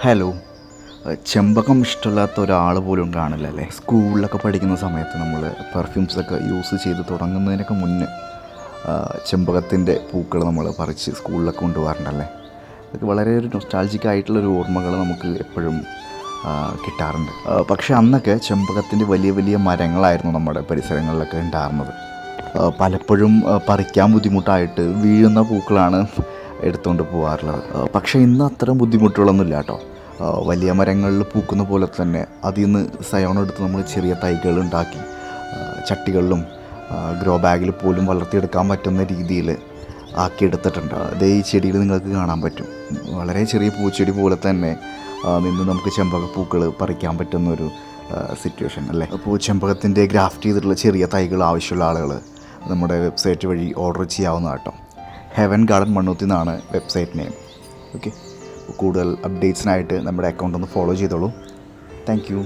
Hello. ചെമ്പകം ഇഷ്ടമില്ലാത്ത ഒരാൾ പോലും കാണില്ല അല്ലേ? സ്കൂളിലൊക്കെ പഠിക്കുന്ന സമയത്ത് നമ്മൾ പെർഫ്യൂംസൊക്കെ യൂസ് ചെയ്ത് തുടങ്ങുന്നതിനൊക്കെ മുന്നേ ചെമ്പകത്തിൻ്റെ പൂക്കൾ നമ്മൾ പറിച്ച് സ്കൂളിലൊക്കെ കൊണ്ടുപോകാറുണ്ടല്ലേ? അതൊക്കെ വളരെ ഒരു നൊസ്റ്റാൾജിക് ആയിട്ടുള്ളൊരു ഓർമ്മകൾ നമുക്ക് എപ്പോഴും കിട്ടാറുണ്ട്. പക്ഷേ അന്നൊക്കെ ചെമ്പകത്തിൻ്റെ വലിയ വലിയ മരങ്ങളായിരുന്നു നമ്മുടെ പരിസരങ്ങളിലൊക്കെ ഉണ്ടായിരുന്നത്. പലപ്പോഴും പറിക്കാൻ ബുദ്ധിമുട്ടായിട്ട് വീഴുന്ന പൂക്കളാണ് എടുത്തുകൊണ്ട് പോകാറുള്ളത്. പക്ഷേ ഇന്ന് അത്തരം ബുദ്ധിമുട്ടുകളൊന്നുമില്ല കേട്ടോ. വലിയ മരങ്ങളിൽ പൂക്കുന്ന പോലെ തന്നെ അതിൽ നിന്ന് സയോൺ എടുത്ത് നമ്മൾ ചെറിയ തൈകൾ ഉണ്ടാക്കി ചട്ടികളിലും ഗ്രോ ബാഗിൽ പോലും വളർത്തിയെടുക്കാൻ പറ്റുന്ന രീതിയിൽ ആക്കിയെടുത്തിട്ടുണ്ട്. അതേ ഈ ചെടിയിൽ നിങ്ങൾക്ക് കാണാൻ പറ്റും. വളരെ ചെറിയ പൂച്ചെടി പോലെ തന്നെ നിന്ന് നമുക്ക് ചെമ്പകപ്പൂക്കൾ പറിക്കാൻ പറ്റുന്നൊരു സിറ്റുവേഷൻ അല്ലേ? അപ്പോൾ ചെമ്പകത്തിൻ്റെ ഗ്രാഫ്റ്റ് ചെയ്തിട്ടുള്ള ചെറിയ തൈകൾ ആവശ്യമുള്ള ആളുകൾ നമ്മുടെ വെബ്സൈറ്റ് വഴി ഓർഡർ ചെയ്യാവുന്ന കേട്ടോ. ഹെവൻ ഗാർഡൻ മണ്ണുത്തി എന്നാണ് വെബ്സൈറ്റ് നെയിം. ഓക്കെ, കൂടുതൽ അപ്ഡേറ്റ്സിനായിട്ട് നമ്മുടെ അക്കൗണ്ട് ഒന്ന് ഫോളോ ചെയ്തോളൂ. Thank you.